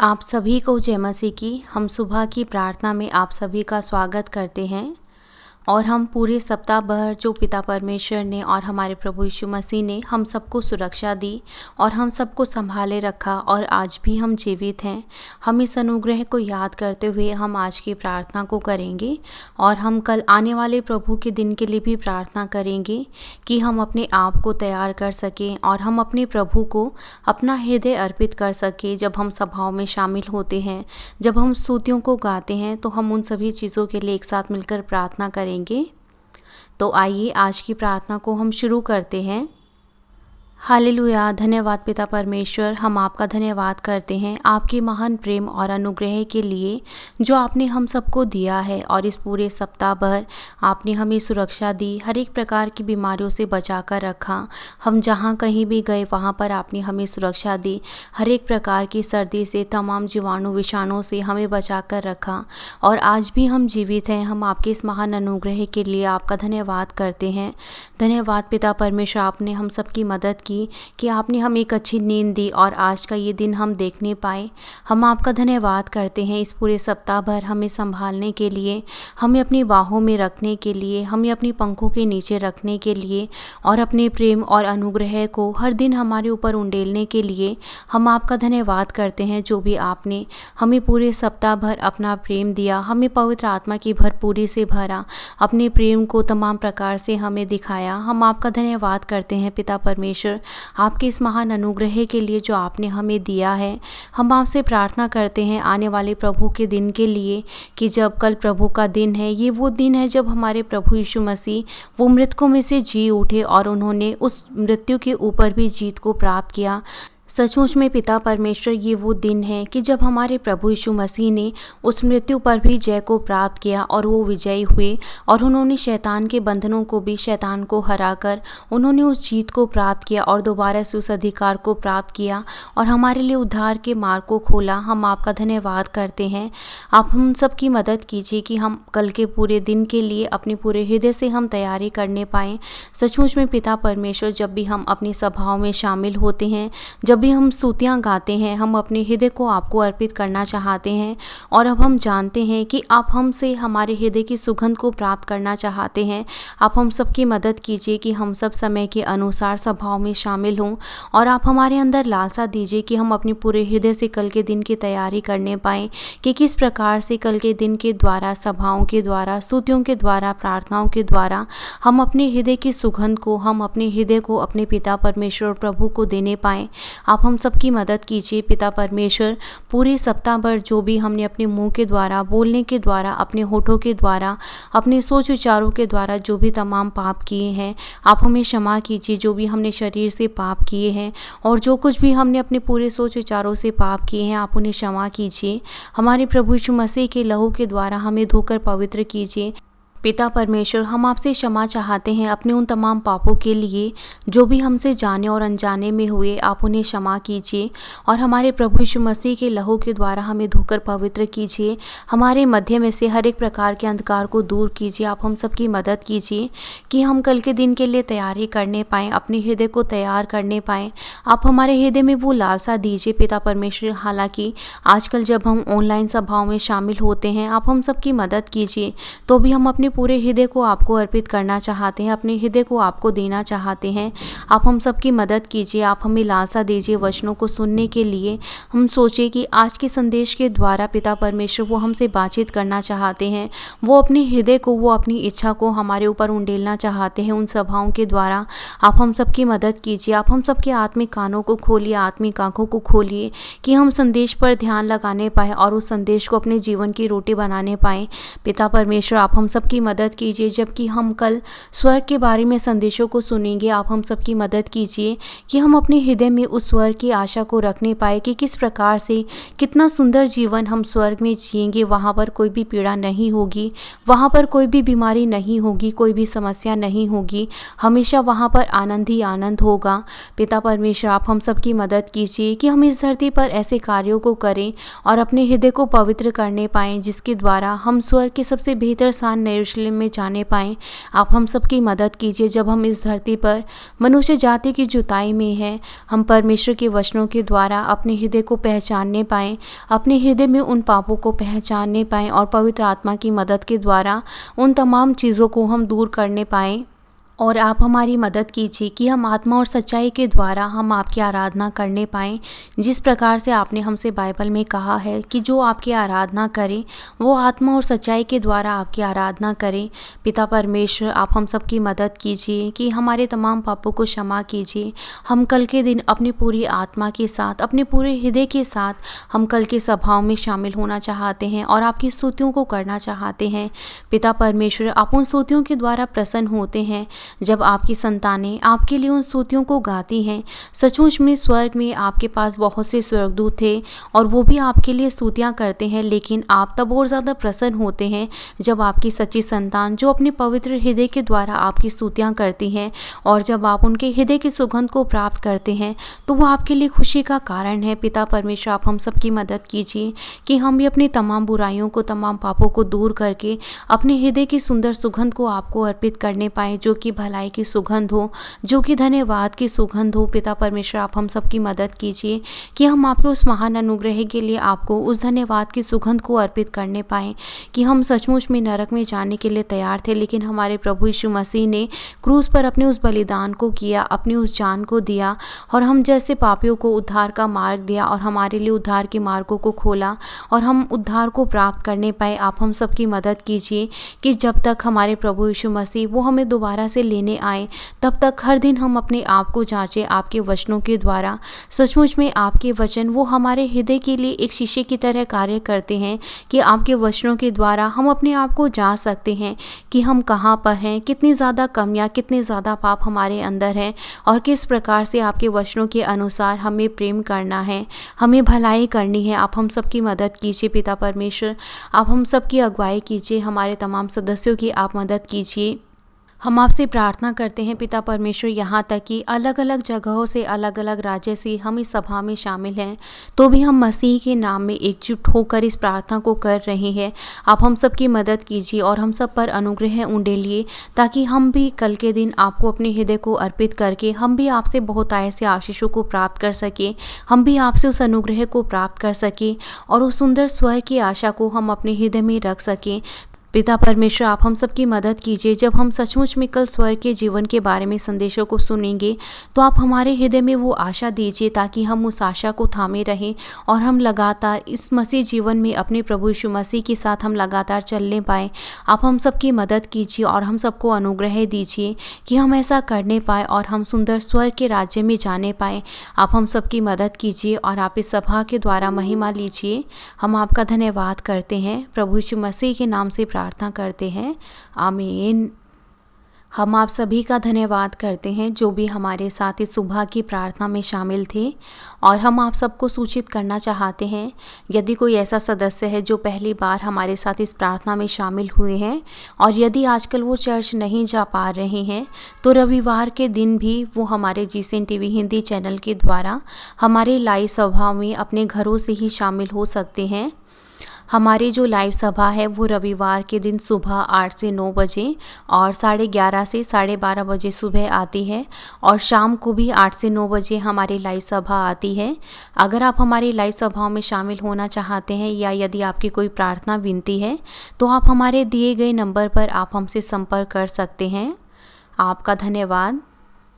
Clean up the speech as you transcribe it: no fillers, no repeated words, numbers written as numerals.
आप सभी को जय मसीह की। हम सुबह की प्रार्थना में आप सभी का स्वागत करते हैं और हम पूरे सप्ताह भर जो पिता परमेश्वर ने और हमारे प्रभु यीशु मसीह ने हम सबको सुरक्षा दी और हम सबको संभाले रखा और आज भी हम जीवित हैं। हम इस अनुग्रह को याद करते हुए हम आज की प्रार्थना को करेंगे और हम कल आने वाले प्रभु के दिन के लिए भी प्रार्थना करेंगे कि हम अपने आप को तैयार कर सकें और हम अपने प्रभु को अपना हृदय अर्पित कर सकें। जब हम सभाओं में शामिल होते हैं, जब हम स्तुतियों को गाते हैं, तो हम उन सभी चीज़ों के लिए एक साथ मिलकर प्रार्थना करेंगे। तो आइए आज की प्रार्थना को हम शुरू करते हैं। हालेलुया। धन्यवाद पिता परमेश्वर, हम आपका धन्यवाद करते हैं आपके महान प्रेम और अनुग्रह के लिए जो आपने हम सबको दिया है। और इस पूरे सप्ताह भर आपने हमें सुरक्षा दी, हर एक प्रकार की बीमारियों से बचा कर रखा। हम जहाँ कहीं भी गए वहाँ पर आपने हमें सुरक्षा दी, हर एक प्रकार की सर्दी से, तमाम जीवाणु विषाणुओं से हमें बचा कर रखा और आज भी हम जीवित हैं। हम आपके इस महान अनुग्रह के लिए आपका धन्यवाद करते हैं। धन्यवाद पिता परमेश्वर, आपने हम सबकी मदद कि आपने हमें एक अच्छी नींद दी और आज का ये दिन हम देखने पाए। हम आपका धन्यवाद करते हैं इस पूरे सप्ताह भर हमें संभालने के लिए, हमें अपनी बाहों में रखने के लिए, हमें अपनी पंखों के नीचे रखने के लिए और अपने प्रेम और अनुग्रह को हर दिन हमारे ऊपर उंडेलने के लिए हम आपका धन्यवाद करते हैं। जो भी आपने हमें पूरे सप्ताह भर अपना प्रेम दिया, हमें पवित्र आत्मा की भरपूरी से भरा, अपने प्रेम को तमाम प्रकार से हमें दिखाया, हम आपका धन्यवाद करते हैं पिता परमेश्वर आपके इस महान अनुग्रह के लिए जो आपने हमें दिया है। हम आपसे प्रार्थना करते हैं आने वाले प्रभु के दिन के लिए कि जब कल प्रभु का दिन है, ये वो दिन है जब हमारे प्रभु यीशु मसीह वो मृतकों में से जी उठे और उन्होंने उस मृत्यु के ऊपर भी जीत को प्राप्त किया। सचमुच में पिता परमेश्वर, ये वो दिन है कि जब हमारे प्रभु यीशु मसीह ने उस मृत्यु पर भी जय को प्राप्त किया और वो विजयी हुए और उन्होंने शैतान के बंधनों को भी, शैतान को हराकर उन्होंने उस जीत को प्राप्त किया और दोबारा से उस अधिकार को प्राप्त किया और हमारे लिए उद्धार के मार्ग को खोला। हम आपका धन्यवाद करते हैं। आप हम सब की मदद कीजिए कि हम कल के पूरे दिन के लिए अपने पूरे हृदय से हम तैयारी करने पाएँ। सचमुच में पिता परमेश्वर, जब भी हम अपनी सभाओं में शामिल होते हैं, जब भी हम स्तुतियाँ गाते हैं, हम अपने हृदय को आपको अर्पित करना चाहते हैं और अब हम जानते हैं कि आप हमसे हमारे हृदय की सुगंध को प्राप्त करना चाहते हैं। आप हम सबकी मदद कीजिए कि हम सब समय के अनुसार सभाओं में शामिल हों और आप हमारे अंदर लालसा दीजिए कि हम अपने पूरे हृदय से कल के दिन की तैयारी करने पाएँ कि किस प्रकार से कल के दिन के द्वारा, सभाओं के द्वारा, स्तुतियों के द्वारा, प्रार्थनाओं के द्वारा हम अपने हृदय की सुगंध को, हम अपने हृदय को अपने पिता परमेश्वर और प्रभु को देने पाएँ। आप हम सबकी मदद कीजिए पिता परमेश्वर। पूरे सप्ताह भर जो भी हमने अपने मुंह के द्वारा, बोलने के द्वारा, अपने होठों के द्वारा, अपने सोच विचारों के द्वारा जो भी तमाम पाप किए हैं, आप हमें क्षमा कीजिए। जो भी हमने शरीर से पाप किए हैं और जो कुछ भी हमने अपने पूरे सोच विचारों से पाप किए हैं, आप उन्हें क्षमा कीजिए। हमारे प्रभु यीशु मसीह के लहू के द्वारा हमें धोकर पवित्र कीजिए। पिता परमेश्वर, हम आपसे क्षमा चाहते हैं अपने उन तमाम पापों के लिए जो भी हमसे जाने और अनजाने में हुए। आप उन्हें क्षमा कीजिए और हमारे प्रभु यीशु मसीह के लहू के द्वारा हमें धोकर पवित्र कीजिए। हमारे मध्य में से हर एक प्रकार के अंधकार को दूर कीजिए। आप हम सबकी मदद कीजिए कि हम कल के दिन के लिए तैयारी करने पाएँ, अपने हृदय को तैयार करने पाएँ। आप हमारे हृदय में वो लालसा दीजिए पिता परमेश्वर। हालांकि आजकल जब हम ऑनलाइन सभाओं में शामिल होते हैं, आप हम सबकी मदद कीजिए, तो भी हम अपने पूरे हृदय को आपको अर्पित करना चाहते हैं, अपने हृदय को आपको देना चाहते हैं। आप हम सबकी मदद कीजिए। आप हमें लालसा दीजिए वचनों को सुनने के लिए। हम सोचे कि आज के संदेश के द्वारा पिता परमेश्वर वो हमसे बातचीत करना चाहते हैं, वो अपने हृदय को, वो अपनी इच्छा को हमारे ऊपर उंडेलना चाहते हैं उन सभाओं के द्वारा। आप हम सबकी मदद कीजिए। आप हम सबके आत्मिक कानों को खोलिए, आत्मिक आंखों को खोलिए कि हम संदेश पर ध्यान लगाने पाएँ और उस संदेश को अपने जीवन की रोटी बनाने पाएँ। पिता परमेश्वर, आप हम सबकी मदद कीजिए। जबकि हम कल स्वर्ग के बारे में संदेशों को सुनेंगे, आप हम सबकी मदद कीजिए कि हम अपने हृदय में उस स्वर्ग की आशा को रखने पाए कि किस प्रकार से, कितना सुंदर जीवन हम स्वर्ग में जिएंगे। वहाँ पर कोई भी पीड़ा नहीं होगी, वहाँ पर कोई भी बीमारी नहीं होगी, कोई भी समस्या नहीं होगी, हमेशा वहाँ पर आनंद ही आनंद होगा। पिता परमेश्वर, आप हम सबकी मदद कीजिए कि हम इस धरती पर ऐसे कार्यों को करें और अपने हृदय को पवित्र करने पाएँ जिसके द्वारा हम स्वर्ग के सबसे बेहतर स्थान यरूशलेम में जाने पाएँ। आप हम सबकी मदद कीजिए। जब हम इस धरती पर मनुष्य जाति की जुताई में हैं, हम परमेश्वर के वचनों के द्वारा अपने हृदय को पहचानने पाएँ, अपने हृदय में उन पापों को पहचानने पाएँ और पवित्र आत्मा की मदद के द्वारा उन तमाम चीज़ों को हम दूर करने पाएँ। और आप हमारी मदद कीजिए कि हम आत्मा और सच्चाई के द्वारा हम आपकी आराधना करने पाएँ। जिस प्रकार से आपने हमसे बाइबल में कहा है कि जो आपकी आराधना करे वो आत्मा और सच्चाई के द्वारा आपकी आराधना करें। पिता परमेश्वर, आप हम सब की मदद कीजिए कि हमारे तमाम पापों को क्षमा कीजिए। हम कल के दिन अपनी पूरी आत्मा के साथ, अपने पूरे हृदय के साथ हम कल के सभाओं में शामिल होना चाहते हैं और आपकी स्तुतियों को करना चाहते हैं। पिता परमेश्वर, आप उन स्तुतियों के द्वारा प्रसन्न होते हैं जब आपकी संतानें आपके लिए उन स्तुतियों को गाती हैं। सचमुच में स्वर्ग में आपके पास बहुत से स्वर्गदूत थे और वो भी आपके लिए स्तुतियाँ करते हैं, लेकिन आप तब और ज़्यादा प्रसन्न होते हैं जब आपकी सच्ची संतान जो अपने पवित्र हृदय के द्वारा आपकी स्तुतियाँ करती हैं, और जब आप उनके हृदय की सुगंध को प्राप्त करते हैं तो वो आपके लिए खुशी का कारण है। पिता परमेश्वर, आप हम सब की मदद कीजिए कि हम भी अपनी तमाम बुराइयों को, तमाम पापों को दूर करके अपने हृदय की सुंदर सुगंध को आपको अर्पित करने पाएँ, जो कि भलाई की सुगंध हो, जो कि धन्यवाद की सुगंध हो। पिता परमेश्वर, आप हम सब की मदद कीजिए कि हम आपके उस महान अनुग्रह के लिए आपको उस धन्यवाद की सुगंध को अर्पित करने पाएँ कि हम सचमुच में नरक में जाने के लिए तैयार थे, लेकिन हमारे प्रभु यीशु मसीह ने क्रूस पर अपने उस बलिदान को किया, अपनी उस जान को दिया और हम जैसे पापियों को उद्धार का मार्ग दिया और हमारे लिए उद्धार के मार्गों को खोला और हम उद्धार को प्राप्त करने पाए। आप हम सब की मदद कीजिए कि जब तक हमारे प्रभु यीशु मसीह वो हमें दोबारा से लेने आए, तब तक हर दिन हम अपने आप को जांचें आपके वचनों के द्वारा। सचमुच में आपके वचन वो हमारे हृदय के लिए एक शीशे की तरह कार्य करते हैं कि आपके वचनों के द्वारा हम अपने आप को जांच सकते हैं कि हम कहाँ पर हैं, कितनी ज़्यादा कमियाँ, कितने ज़्यादा पाप हमारे अंदर हैं और किस प्रकार से आपके वचनों के अनुसार हमें प्रेम करना है, हमें भलाई करनी है। आप हम सब की मदद कीजिए। पिता परमेश्वर, आप हम सब की अगुवाई कीजिए, हमारे तमाम सदस्यों की आप मदद कीजिए। हम आपसे प्रार्थना करते हैं पिता परमेश्वर, यहाँ तक कि अलग अलग जगहों से, अलग अलग राज्य से हम इस सभा में शामिल हैं, तो भी हम मसीह के नाम में एकजुट होकर इस प्रार्थना को कर रहे हैं। आप हम सब की मदद कीजिए और हम सब पर अनुग्रह उंडेलिए, ताकि हम भी कल के दिन आपको अपने हृदय को अर्पित करके हम भी आपसे बहुत ऐसे आशीषों को प्राप्त कर सके, हम भी आपसे उस अनुग्रह को प्राप्त कर सके और उस सुंदर स्वर्ग की आशा को हम अपने हृदय में रख सकें। पिता परमेश्वर, आप हम सब की मदद कीजिए। जब हम सचमुच में कल स्वर्ग के जीवन के बारे में संदेशों को सुनेंगे, तो आप हमारे हृदय में वो आशा दीजिए ताकि हम उस आशा को थामे रहें और हम लगातार इस मसीह जीवन में अपने प्रभु यीशु मसीह के साथ हम लगातार चलने पाएँ। आप हम सब की मदद कीजिए और हम सबको अनुग्रह दीजिए कि हम ऐसा करने पाएँ और हम सुंदर स्वर्ग के राज्य में जाने पाएँ। आप हम सब की मदद कीजिए और आप इस सभा के द्वारा महिमा लीजिए। हम आपका धन्यवाद करते हैं, प्रभु यीशु मसीह के नाम से प्रार्थना करते हैं, आमीन। हम आप सभी का धन्यवाद करते हैं जो भी हमारे साथ इस सुबह की प्रार्थना में शामिल थे, और हम आप सबको सूचित करना चाहते हैं, यदि कोई ऐसा सदस्य है जो पहली बार हमारे साथ इस प्रार्थना में शामिल हुए हैं और यदि आजकल वो चर्च नहीं जा पा रहे हैं, तो रविवार के दिन भी वो हमारे जीसीएन टीवी हिंदी चैनल के द्वारा हमारे लाइव सभा में अपने घरों से ही शामिल हो सकते हैं। हमारी जो लाइव सभा है वो रविवार के दिन सुबह 8 से 9 बजे और 11:30 से 12:30 बजे सुबह आती है, और शाम को भी 8 से 9 बजे हमारी लाइव सभा आती है। अगर आप हमारी लाइव सभाओं में शामिल होना चाहते हैं या यदि आपकी कोई प्रार्थना विनती है, तो आप हमारे दिए गए नंबर पर आप हमसे संपर्क कर सकते हैं। आपका धन्यवाद।